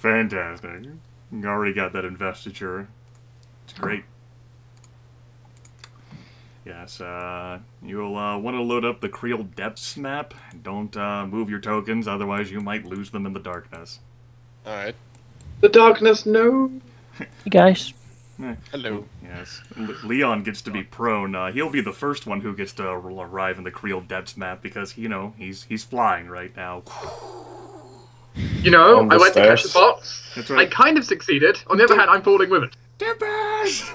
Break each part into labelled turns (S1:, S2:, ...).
S1: Fantastic. You already got that investiture. It's great. Yes, you'll want to load up the Creel Depths map. Don't move your tokens, otherwise you might lose them in the darkness.
S2: Alright.
S3: The darkness, no!
S4: Hey guys.
S2: Hello.
S1: Yes. Leon gets to be prone. He'll be the first one who gets to arrive in the Creel Depths map because, you know, he's flying right now.
S3: You know, I went to catch the box.
S1: That's right.
S3: I kind of succeeded. On the other hand, I'm falling with it.
S1: Tempus!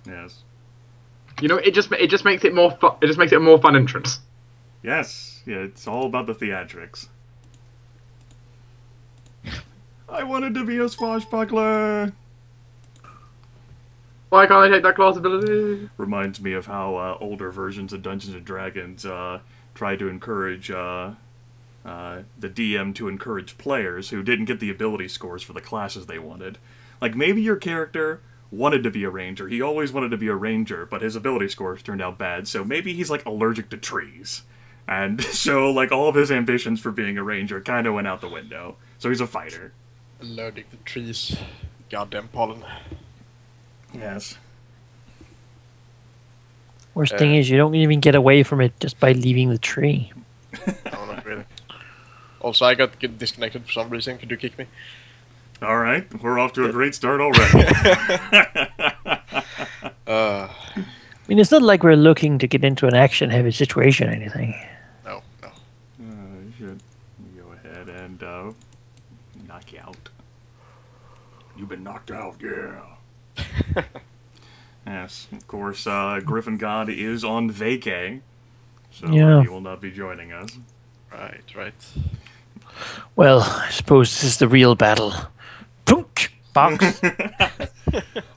S1: Yes.
S3: You know, it just makes it more fun. It just makes it a more fun entrance.
S1: Yes. Yeah, it's all about the theatrics. I wanted to be a swashbuckler.
S3: Why can't I take that class ability?
S1: Reminds me of how older versions of Dungeons and Dragons try to encourage the DM to encourage players who didn't get the ability scores for the classes they wanted. Like, maybe your character wanted to be a ranger. He always wanted to be a ranger, but his ability scores turned out bad, so maybe he's, like, allergic to trees. And so, like, all of his ambitions for being a ranger kind of went out the window. So he's a fighter.
S2: Allergic to trees. Goddamn pollen.
S1: Yes.
S4: Worst thing is you don't even get away from it just by leaving the tree.
S2: No, not really. Also, I got disconnected for some reason. Could you kick me?
S1: Alright, we're off to a great start already.
S4: I mean, it's not like we're looking to get into an action-heavy situation or anything.
S2: No.
S1: You should go ahead and knock you out. You've been knocked out, yeah. Yes, of course, Griffin God is on vacay, so he will not be joining us.
S2: Right.
S4: Well, I suppose this is the real battle. Plunk! Box.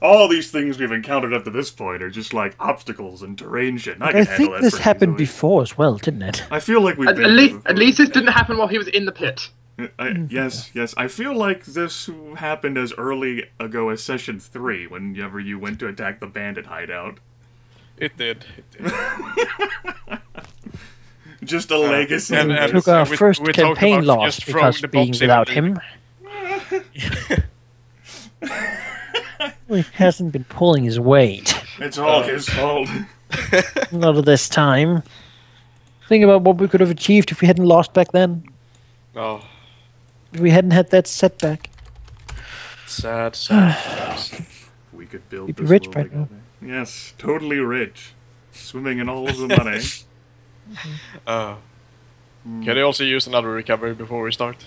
S1: All these things we've encountered up to this point are just like obstacles and terrain shit. And
S4: I think this happened before as well, didn't it?
S1: I feel like we've
S3: At least this didn't happen while he was in the pit.
S1: Yes. I feel like this happened as early ago as Session 3, whenever you went to attack the bandit hideout.
S2: It did.
S1: Just a legacy.
S4: We took our first campaign loss because being without him. He hasn't been pulling his weight.
S1: It's all his fault.
S4: Not at this time. Think about what we could have achieved if we hadn't lost back then.
S2: Oh.
S4: If we hadn't had that setback.
S2: Sad.
S1: We could build
S4: We'd be
S1: this
S4: rich
S1: world
S4: right now.
S1: together. Yes, totally rich. Swimming in all of the money.
S2: Can I also use another recovery before we start?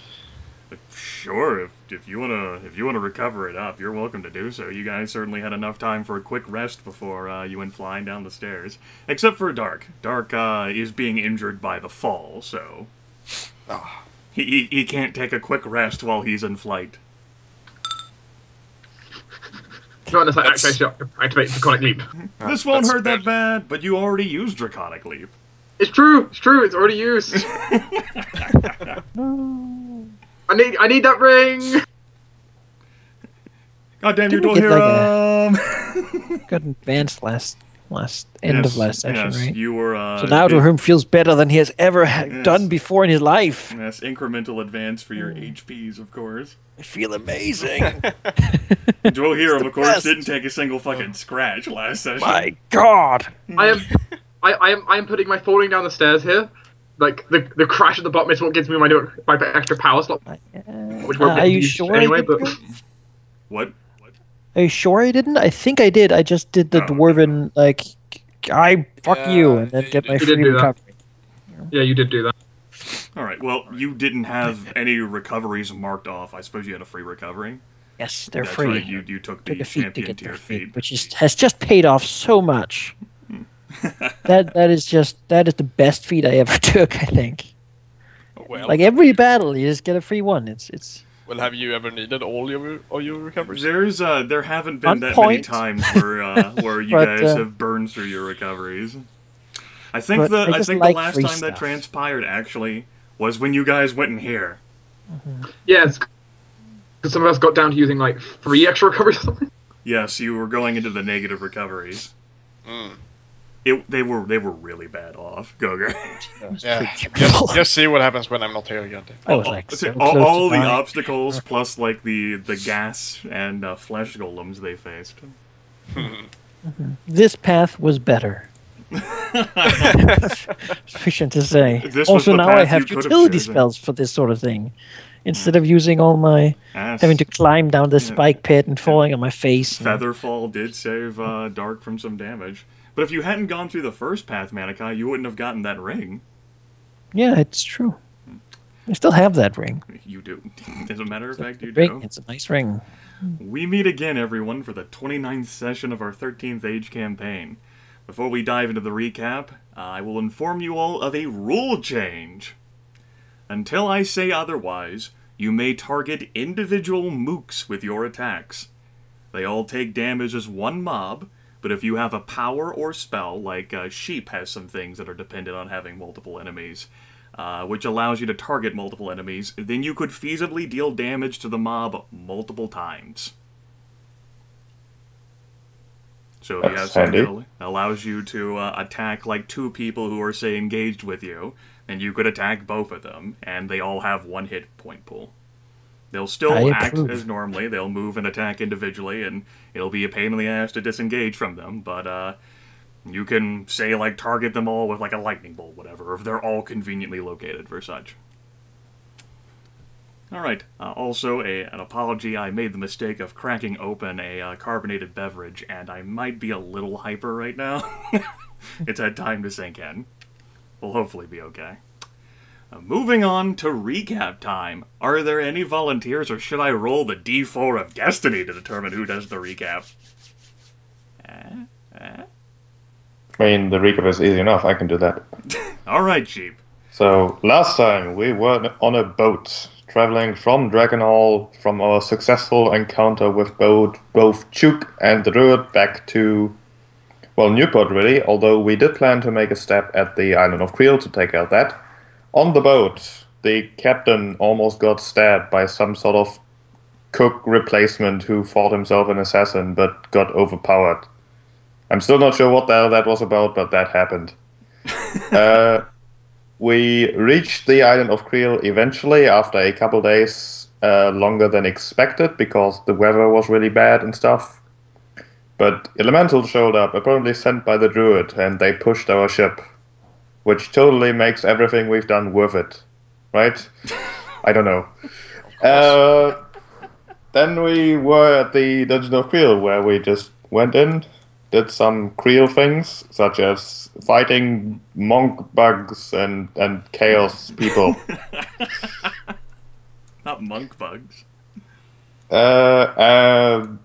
S1: Sure, if you wanna recover it up, you're welcome to do so. You guys certainly had enough time for a quick rest before you went flying down the stairs. Except for Dark. Dark is being injured by the fall, so he can't take a quick rest while he's in flight.
S3: Not unless I activate Draconic Leap.
S1: This won't hurt that bad, but you already used Draconic Leap.
S3: It's true. It's already used. I need that ring. God damn you, Dwohurim!
S4: Got advanced last end of last session, right?
S1: You were.
S4: So now Dwohurim feels better than he has ever done before in his life.
S1: Yes, incremental advance for your HPs, of course.
S4: I feel amazing.
S1: Dwohurim, of course, didn't take a single fucking scratch last session.
S4: My God!
S3: I am putting my falling down the stairs here. Like the crash at the bottom is what gives me my extra power slot. Which
S4: are you sure?
S3: Anyway, but
S1: what?
S4: Are you sure I didn't? I think I did. I just did the dwarven fuck you and then get my free recovery.
S3: Yeah, you did do that.
S1: All right. Well, you didn't have any recoveries marked off. I suppose you had a free recovery.
S4: Yes, they're
S1: That's
S4: free.
S1: Right. You took the champion tier feat,
S4: which has just paid off so much. that is the best feat I ever took. I think.
S2: Well,
S4: like every battle, you just get a free one. It's.
S2: Well, have you ever needed all your recoveries?
S1: There haven't been that many times where you guys have burned through your recoveries. I think the last time that transpired actually was when you guys went in here.
S3: Yes, because some of us got down to using like 3 extra recoveries or something.
S1: Yes, you were going into the negative recoveries. They were really bad off, Goger.
S2: Yeah, just see what happens when I'm not here again.
S4: I was like, so
S1: all the obstacles plus like the gas and flesh golems they faced.
S4: This path was better. Sufficient to say. Also, now I have utility spells for this sort of thing. Instead of using all my having to climb down the spike pit and falling on my face.
S1: Featherfall did save Dark from some damage. But if you hadn't gone through the first path, Manaki, you wouldn't have gotten that ring.
S4: Yeah, it's true. I still have that ring.
S1: You do. As a matter of fact, you
S4: ring.
S1: do.
S4: It's a nice ring.
S1: We meet again, everyone, for the 29th session of our 13th Age campaign. Before we dive into the recap, I will inform you all of a rule change. Until I say otherwise, you may target individual mooks with your attacks. They all take damage as one mob, but if you have a power or spell, like Sheep has some things that are dependent on having multiple enemies, which allows you to target multiple enemies, then you could feasibly deal damage to the mob multiple times. So if you have something that allows you to attack like 2 people who are, say, engaged with you, and you could attack both of them, and they all have 1 hit point pool. They'll still act as normally, they'll move and attack individually, and it'll be a pain in the ass to disengage from them, but you can, say, like, target them all with, like, a lightning bolt, whatever, if they're all conveniently located for such. Alright, also, an apology, I made the mistake of cracking open a carbonated beverage, and I might be a little hyper right now. It's had time to sink in. We'll hopefully be okay. Moving on to recap time. Are there any volunteers, or should I roll the D4 of Destiny to determine who does the recap?
S5: I mean, the recap is easy enough. I can do that.
S1: Alright, Sheep.
S5: So, last time we were on a boat, traveling from Dragonhall from our successful encounter with both Chuk and the Druid back to, well, Newport, really, although we did plan to make a step at the island of Creel to take out that. On the boat, the captain almost got stabbed by some sort of cook replacement who thought himself an assassin but got overpowered. I'm still not sure what the hell that was about, but that happened. We reached the island of Creel eventually after a couple days longer than expected because the weather was really bad and stuff. But Elementals showed up, apparently sent by the Druid, and they pushed our ship. Which totally makes everything we've done worth it. Right? I don't know. Then we were at the Dungeon of Creel, where we just went in, did some Creel things, such as fighting monk bugs and chaos people.
S1: Not monk bugs.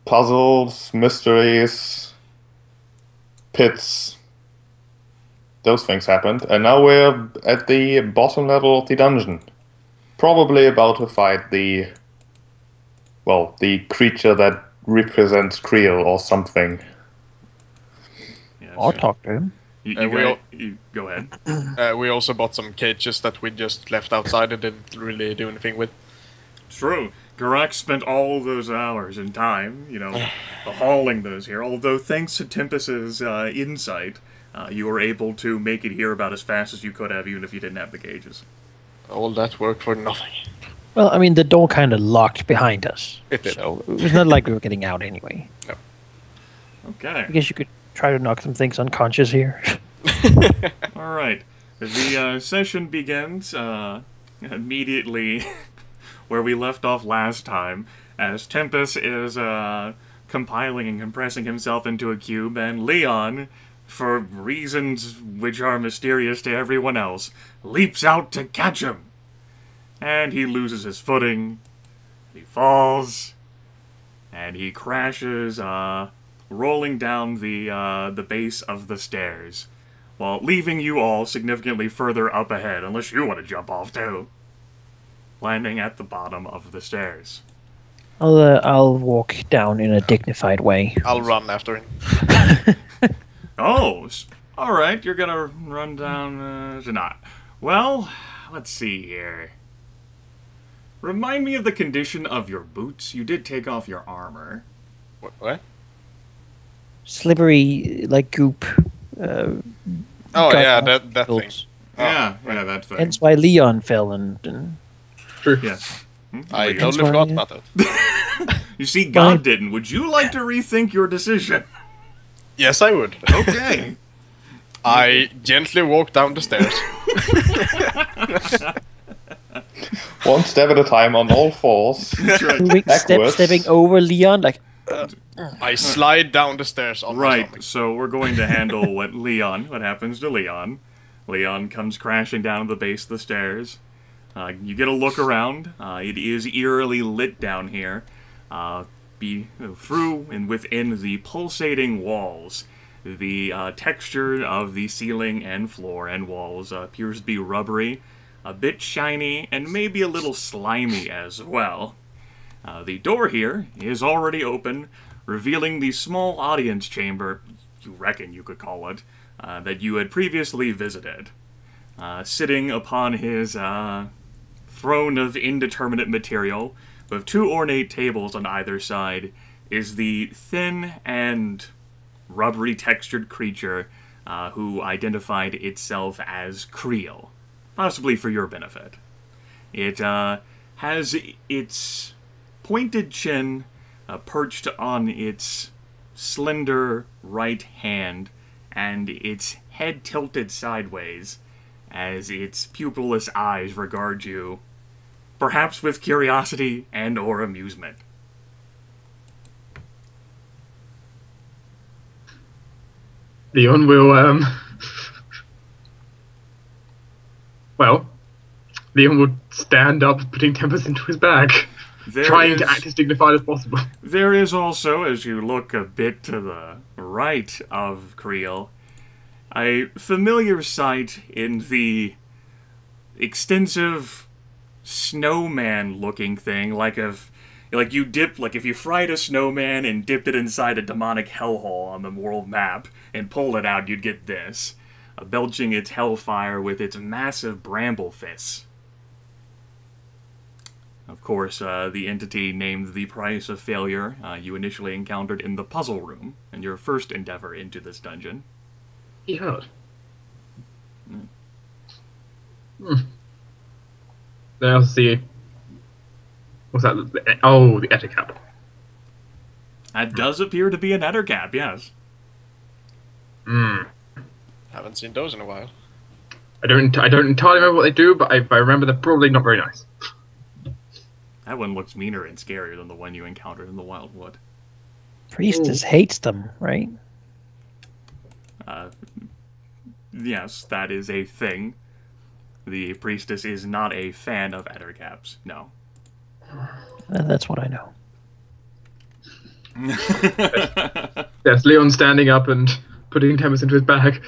S5: Puzzles, mysteries, pits. Those things happened, and now we're at the bottom level of the dungeon. Probably about to fight the creature that represents Creel or something.
S1: Yeah,
S4: I'll talk to him.
S1: You go ahead.
S2: We also bought some cages that we just left outside and didn't really do anything with.
S1: True. Geráck spent all those hours and time, hauling those here, although thanks to Tempus's insight, you were able to make it here about as fast as you could have, even if you didn't have the cages.
S2: All that work for nothing.
S4: Well, I mean, the door kind of locked behind us.
S2: It did.
S4: So it was not like we were getting out anyway.
S2: No.
S1: Okay.
S4: I guess you could try to knock some things unconscious here.
S1: Alright. The session begins immediately where we left off last time, as Tempus is compiling and compressing himself into a cube, and Leon, for reasons which are mysterious to everyone else, leaps out to catch him. And he loses his footing, he falls, and he crashes, rolling down the base of the stairs, while leaving you all significantly further up ahead, unless you want to jump off too, landing at the bottom of the stairs.
S4: I'll walk down in a dignified way.
S2: I'll run after him.
S1: Oh, alright, you're gonna run down, not. Well, let's see here. Remind me of the condition of your boots. You did take off your armor.
S2: What?
S4: Slippery, like goop.
S2: yeah, that thing.
S1: Yeah, that thing.
S4: Hence why Leon fell and
S3: True.
S1: Yes.
S2: I totally forgot about that.
S1: You see, God didn't. Would you like to rethink your decision?
S2: Yes, I would.
S1: Okay.
S2: I gently walked down the stairs.
S5: One step at a time on all fours.
S4: stepping over Leon, like...
S2: I slide down the stairs on my stomach.
S1: So we're going to handle what happens to Leon. Leon comes crashing down to the base of the stairs. You get a look around. It is eerily lit down here. Through and within the pulsating walls. The texture of the ceiling and floor and walls appears to be rubbery, a bit shiny, and maybe a little slimy as well. The door here is already open, revealing the small audience chamber, you reckon you could call it, that you had previously visited. Sitting upon his throne of indeterminate material, with 2 ornate tables on either side, is the thin and rubbery textured creature who identified itself as Creel, possibly for your benefit. It has its pointed chin perched on its slender right hand, and its head tilted sideways as its pupilless eyes regard you, perhaps with curiosity and or amusement.
S3: Leon will, well, Leon would stand up, putting Tempus into his bag, trying to act as dignified as possible.
S1: There is also, as you look a bit to the right of Creel, a familiar sight in the extensive snowman-looking thing, like if you fried a snowman and dipped it inside a demonic hellhole on the world map and pulled it out, you'd get this, belching its hellfire with its massive bramble fists. Of course, the entity named the price of failure you initially encountered in the puzzle room in your first endeavor into this dungeon.
S3: He heard. There's the... What's that? The Ettercap.
S1: That does appear to be an Ettercap, yes.
S2: Haven't seen those in a while.
S3: I don't entirely remember what they do, but I remember they're probably not very nice.
S1: That one looks meaner and scarier than the one you encountered in the Wildwood.
S4: Priestess hates them, right?
S1: Yes, that is a thing. The priestess is not a fan of Ettercaps, no.
S4: That's what I know.
S3: Yes, Leon standing up and putting Tempus into his bag,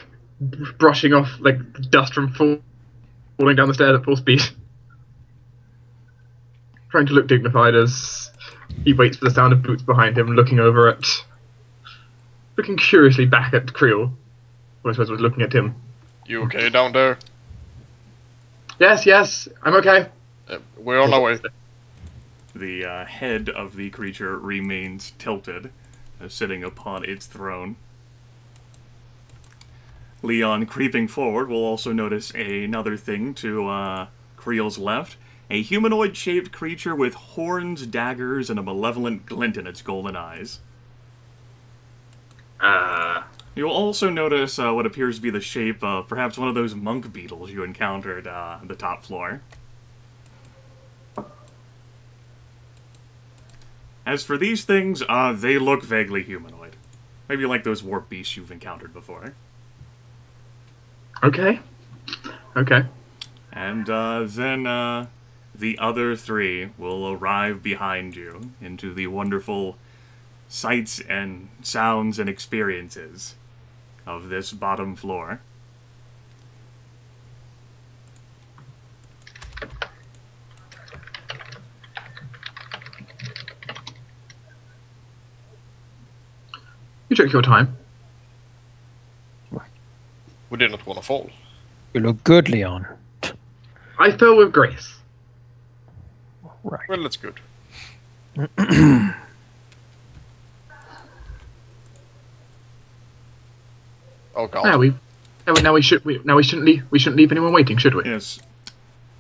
S3: brushing off like dust from falling down the stairs at full speed. Trying to look dignified as he waits for the sound of boots behind him, looking curiously back at Creel, who I suppose was looking at him.
S2: You okay down there?
S3: Yes, I'm okay.
S2: We're on our way.
S1: The head of the creature remains tilted, sitting upon its throne. Leon, creeping forward, will also notice another thing to Creel's left. A humanoid-shaped creature with horns, daggers, and a malevolent glint in its golden eyes. You'll also notice what appears to be the shape of perhaps one of those monk beetles you encountered on the top floor. As for these things, they look vaguely humanoid. Maybe like those warp beasts you've encountered before.
S3: Okay.
S1: And then the other three will arrive behind you into the wonderful sights and sounds and experiences of this bottom floor.
S3: You took your time.
S2: We did not want to fall.
S4: You look good, Leon.
S3: I fell with grace.
S4: Right.
S2: Well, that's good. Oh god.
S3: Now we shouldn't leave anyone waiting, should we?
S1: Yes.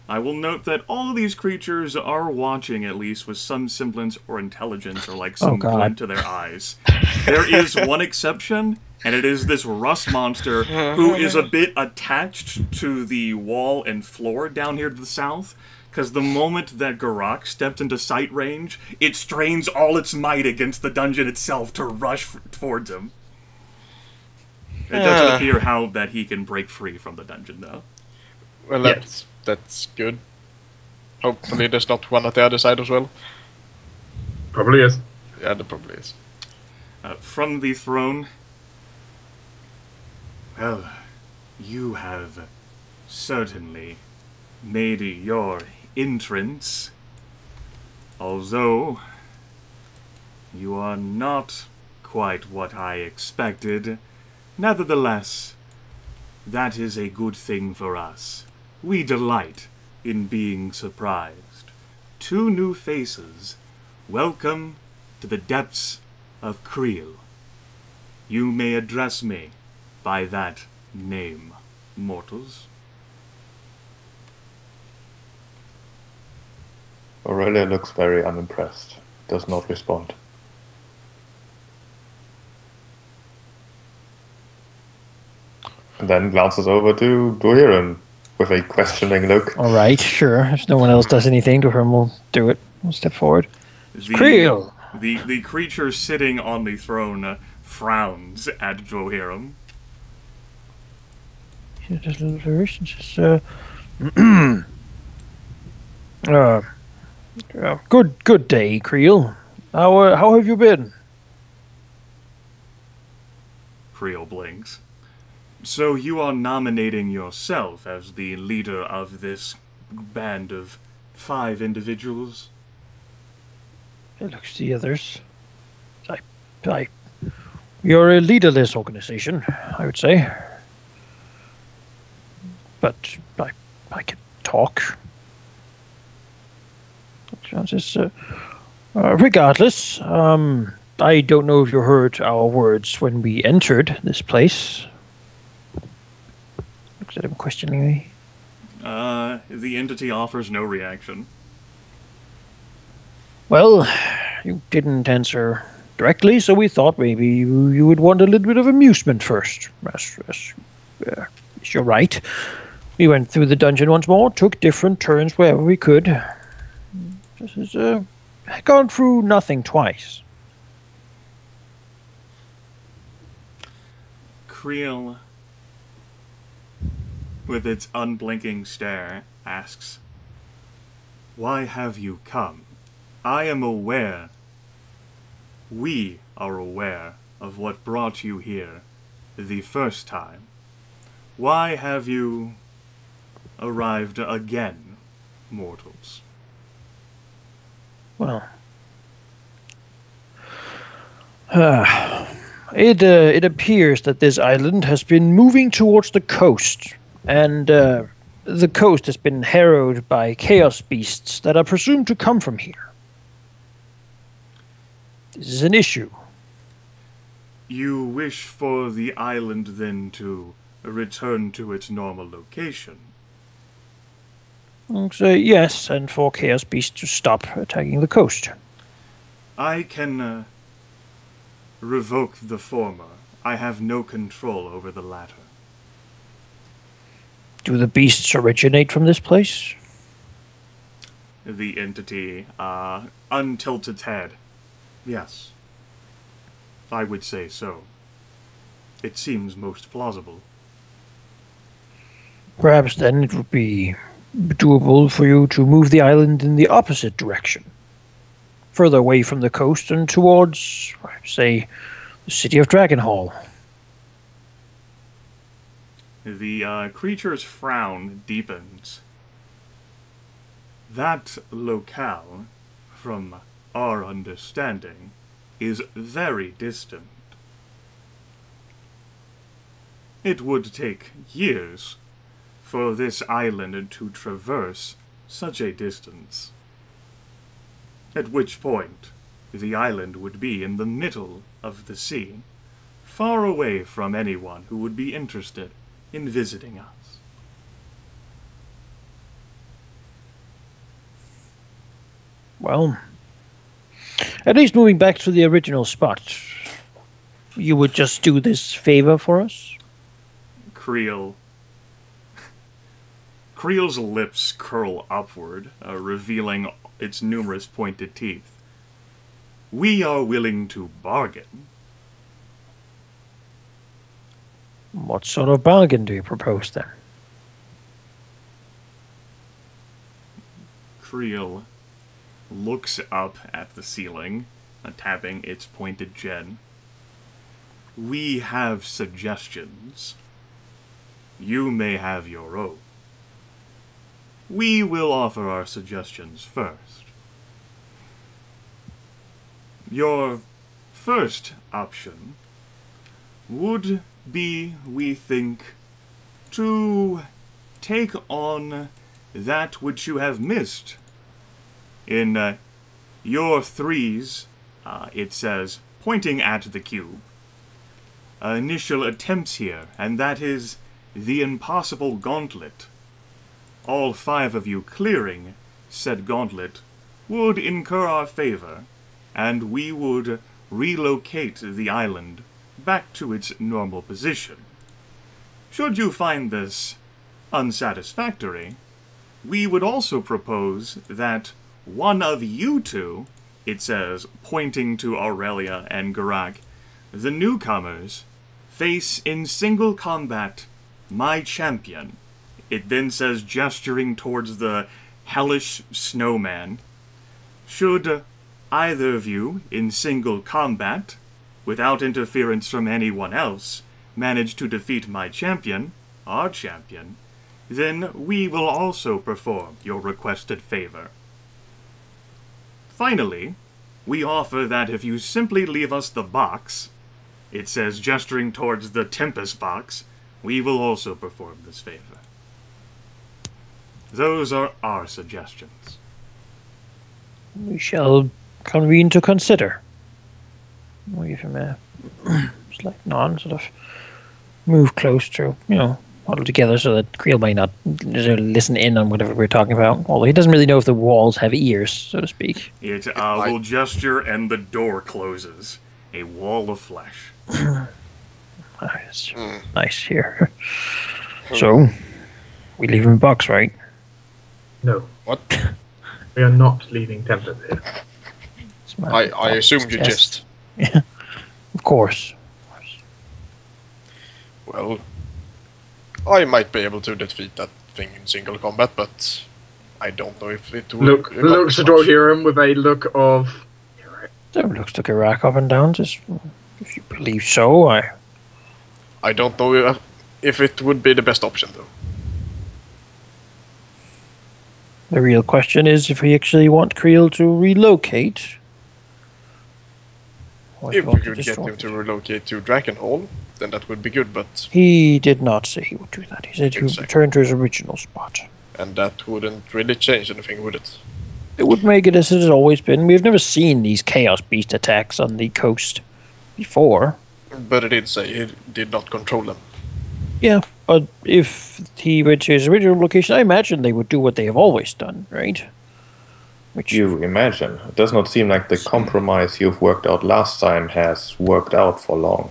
S1: I will note that all of these creatures are watching, at least, with some semblance or intelligence, or like some glint to their eyes. There is one exception, and it is this rust monster who is a bit attached to the wall and floor down here to the south, because the moment that Geráck stepped into sight range, it strains all its might against the dungeon itself to rush towards him. It doesn't appear how that he can break free from the dungeon, though.
S2: Well, that's good. Hopefully there's not one at the other side as well.
S3: Probably is.
S2: Yeah, there probably is.
S1: From the throne... Well, you have certainly made your entrance, although you are not quite what I expected. Nevertheless, that is a good thing for us. We delight in being surprised. 2 new faces. Welcome to the depths of Creel. You may address me by that name, mortals.
S5: Aurelia looks very unimpressed. Does not respond. And then glances over to Dwohurim with a questioning look.
S4: All right, sure. If no one else does anything, Dwohurim will do it. We'll step forward. Creel!
S1: The creature sitting on the throne frowns at Dwohurim.
S4: Just a little variation. Just, good day, Creel. How have you been?
S1: Creel blinks. So you are nominating yourself as the leader of this band of 5 individuals?
S4: It looks to the others. You're a leaderless organization, I would say. But I can talk. Regardless, I don't know if you heard our words when we entered this place. Looks at him questioningly.
S1: The entity offers no reaction.
S4: Well, you didn't answer directly, so we thought maybe you would want a little bit of amusement first. Yes, you're right. We went through the dungeon once more, took different turns wherever we could. This is gone through nothing twice.
S1: Creel, with its unblinking stare, asks, "Why have you come? I am aware. We are aware of what brought you here the first time. Why have you arrived again, mortals?"
S4: Well, it appears that this island has been moving towards the coast, and the coast has been harrowed by chaos beasts that are presumed to come from here. This is an issue.
S1: You wish for the island then to return to its normal location?
S4: So, yes, and for chaos beasts to stop attacking the coast.
S1: I can revoke the former. I have no control over the latter.
S4: Do the beasts originate from this place?
S1: The entity untilts its head. Yes. I would say so. It seems most plausible.
S4: Perhaps then it would be doable for you to move the island in the opposite direction. Further away from the coast and towards, say, the city of Dragonhall.
S1: The creature's frown deepens. That locale, from our understanding, is very distant. It would take years for this island to traverse such a distance. At which point, the island would be in the middle of the sea, far away from anyone who would be interested in visiting us.
S4: Well, at least moving back to the original spot, you would just do this favor for us?
S1: Creel's lips curl upward, revealing its numerous pointed teeth. We are willing to bargain.
S4: What sort of bargain do you propose then?
S1: Creel looks up at the ceiling, tapping its pointed chin. We have suggestions. You may have your own. We will offer our suggestions first. Your first option would be, we think, to take on that which you have missed. In your threes, it says, pointing at the cube, initial attempts here, and that is the impossible gauntlet. All 5 of you clearing said gauntlet would incur our favor, and we would relocate the island back to its normal position. Should you find this unsatisfactory, we would also propose that one of you two, it says, pointing to Aurelia and Geráck, the newcomers, face in single combat my champion. It then says, gesturing towards the hellish snowman. Should either of you, in single combat, without interference from anyone else, manage to defeat my champion, our champion, then we will also perform your requested favor. Finally, we offer that if you simply leave us the box, it says, gesturing towards the Tempus box, we will also perform this favor. Those are our suggestions.
S4: We shall convene to consider. We give him a slight nod and sort of move close to, huddle together so that Creel might not listen in on whatever we're talking about. Although he doesn't really know if the walls have ears, so to speak.
S1: It will gesture and the door closes. A wall of flesh.
S4: Nice here. So, we leave him in a box, right?
S3: No.
S2: What?
S3: We are not leaving Tempus here.
S2: I assumed you just...
S4: Yeah, of course.
S2: Well, I might be able to defeat that thing in single combat, but I don't know if it will...
S3: Looks to Dwohurim with a look of...
S4: So looks to Geráck up and down, just if you believe so,
S2: I don't know if it would be the best option, though.
S4: The real question is if we actually want Creel to relocate.
S2: If we could get him to relocate to Dragonhall, then that would be good, but...
S4: He did not say he would do that. He said he would return to his original spot.
S2: And that wouldn't really change anything, would it?
S4: It would make it as it has always been. We've never seen these Chaos Beast attacks on the coast before.
S2: But it did say he did not control them.
S4: Yeah, but if he went to his original location, I imagine they would do what they have always done, right? Which
S5: You imagine. It does not seem like the compromise you've worked out last time has worked out for long.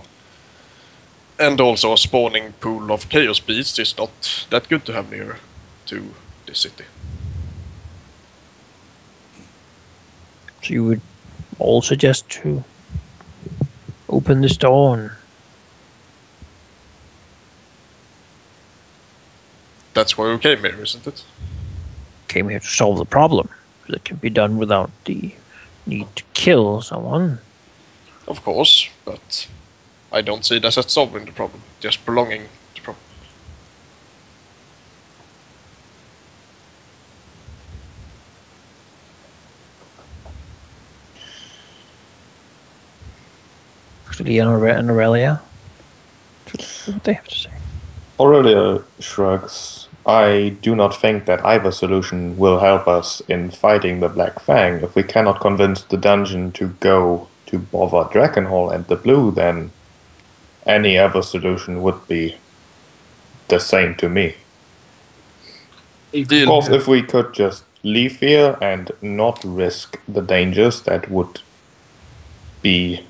S2: And also a spawning pool of Chaos Beasts is not that good to have near to the city.
S4: So you would all suggest to open this door and...
S2: That's why we came here, isn't it?
S4: Came here to solve the problem. That can be done without the need to kill someone.
S2: Of course, but I don't see that as solving the problem, just prolonging the problem.
S4: Actually, and Aurelia. What they have to say.
S5: Aurelia shrugs. I do not think that either solution will help us in fighting the Black Fang. If we cannot convince the dungeon to go to bother Dragonhall and the Blue, then any other solution would be the same to me. Of course, if we could just leave here and not risk the dangers that would be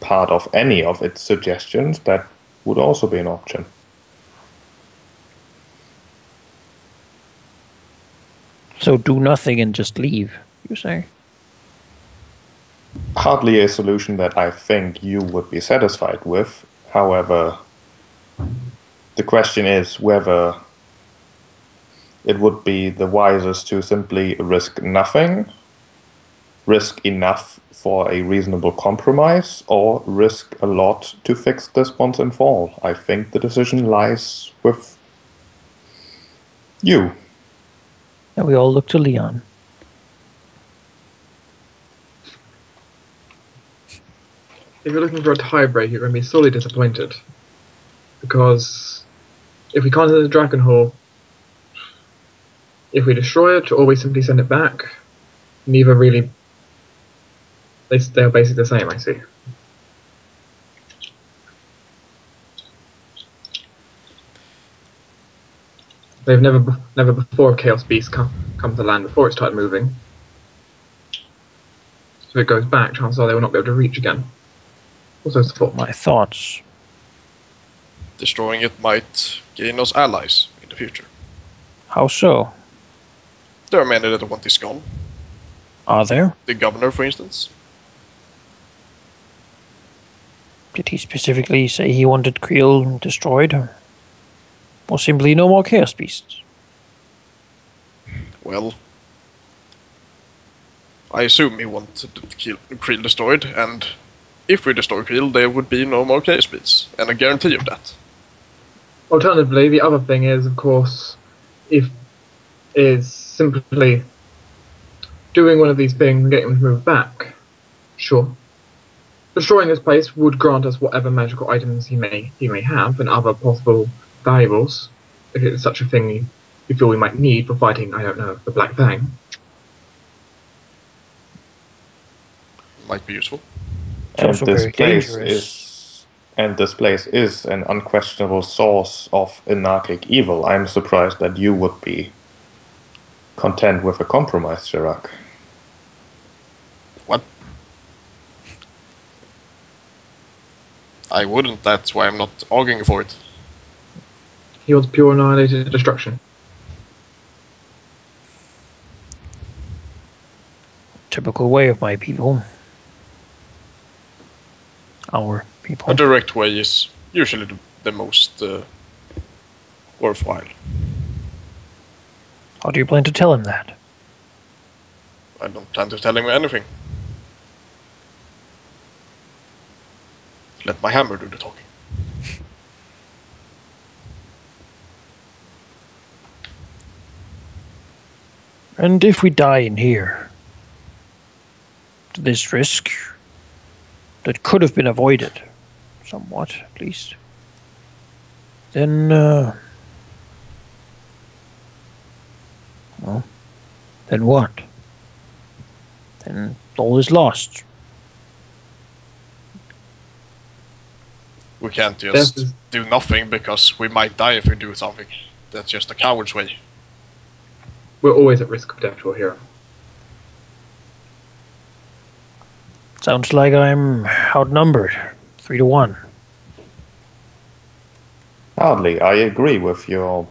S5: part of any of its suggestions, that would also be an option.
S4: So do nothing and just leave, you say?
S5: Hardly a solution that I think you would be satisfied with. However, the question is whether it would be the wisest to simply risk nothing, risk enough for a reasonable compromise, or risk a lot to fix this once and for all. I think the decision lies with you.
S4: And we all look to Leon.
S3: If you're looking for a tiebreaker, you're going to be sorely disappointed. Because if we can't hit the Dragon Hall, if we destroy it or we simply send it back, neither really... They're basically the same, I see. They've never before Chaos Beast come to land before it started moving. So if it goes back, chances are they will not be able to reach again. What's those thoughts?
S4: My thoughts.
S2: Destroying it might gain us allies in the future.
S4: How so?
S2: There are many that want this gone.
S4: Are there?
S2: The governor, for instance.
S4: Did he specifically say he wanted Creel destroyed? Or simply no more Chaos Beasts?
S2: Well, I assume he wanted Creel destroyed, and if we destroy Creel, there would be no more Chaos Beasts, and a guarantee of that.
S3: Alternatively, the other thing is, of course, is simply doing one of these things and getting them to move back. Sure. Destroying this place would grant us whatever magical items he may have and other possible valuables, if it's such a thing you feel we might need for fighting, I don't know, the Black Fang.
S2: Might be useful.
S4: It's also very dangerous.
S5: This place is an unquestionable source of anarchic evil. I'm surprised that you would be content with a compromise, Geráck.
S2: What? I wouldn't, that's why I'm not arguing for it.
S3: He wants pure annihilated destruction.
S4: Typical way of my people. Our people.
S2: A direct way is usually the most worthwhile.
S4: How do you plan to tell him that?
S2: I don't plan to tell him anything. Let my hammer do the talking.
S4: And if we die in here, this risk that could have been avoided, somewhat at least, then, well, then what? Then all is lost.
S2: We can't just do nothing because we might die if we do something. That's just a coward's way.
S3: We're always at risk of death to a hero.
S4: Sounds like I'm outnumbered, 3-1.
S5: Hardly. I agree with your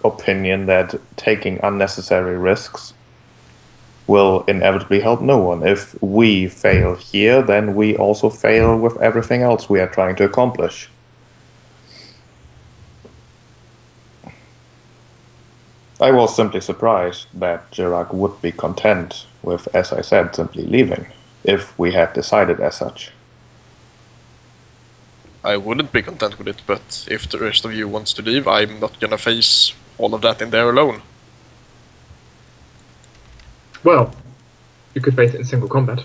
S5: opinion that taking unnecessary risks will inevitably help no one. If we fail here, then we also fail with everything else we are trying to accomplish. I was simply surprised that Geráck would be content with, as I said, simply leaving, if we had decided as such.
S2: I wouldn't be content with it, but if the rest of you wants to leave, I'm not gonna face all of that in there alone.
S3: Well, you could face it in single combat.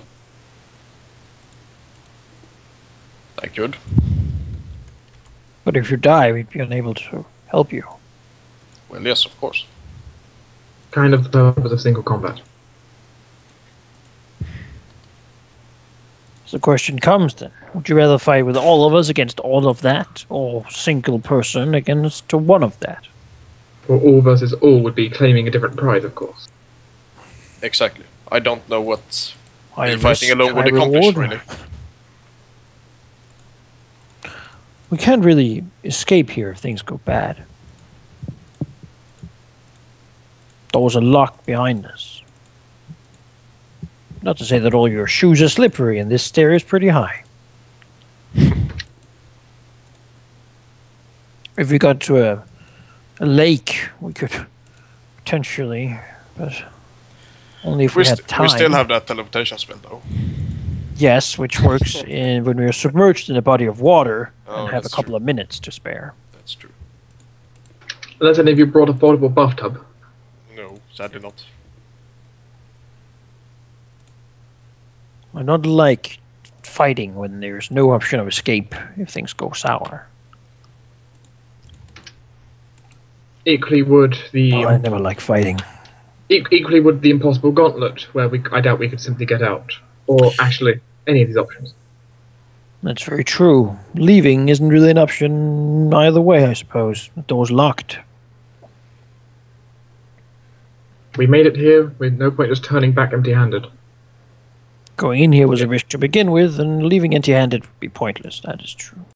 S2: I could.
S4: But if you die, we'd be unable to help you.
S2: Well, yes, of course.
S3: Kind of the purpose of single combat.
S4: So the question comes then, would you rather fight with all of us against all of that, or single person against one of that?
S3: Or all versus all would be claiming a different prize, of course.
S2: Exactly. I don't know what
S4: High
S2: me fighting
S4: risk,
S2: alone would
S4: high
S2: accomplish,
S4: reward.
S2: really.
S4: We can't really escape here if things go bad. Doors are locked behind us. Not to say that all your shoes are slippery, and this stair is pretty high. If we got to a lake, we could potentially, but only if we had time.
S2: We still have that teleportation spell, though.
S4: Yes, which works when we are submerged in a body of water and have a
S2: that's
S4: couple
S2: true.
S4: of minutes to spare.
S2: That's true.
S3: Unless any of you brought a portable bathtub.
S2: No, sadly not.
S4: I not like fighting when there's no option of escape if things go sour.
S3: Equally would the
S4: I never like fighting.
S3: equally would the impossible gauntlet, where I doubt we could simply get out, or actually any of these options.
S4: That's very true. Leaving isn't really an option either way, I suppose. The door's locked.
S3: We made it here with no point just turning back empty-handed.
S4: Going in here was a risk to begin with, and leaving empty-handed would be pointless. That is true.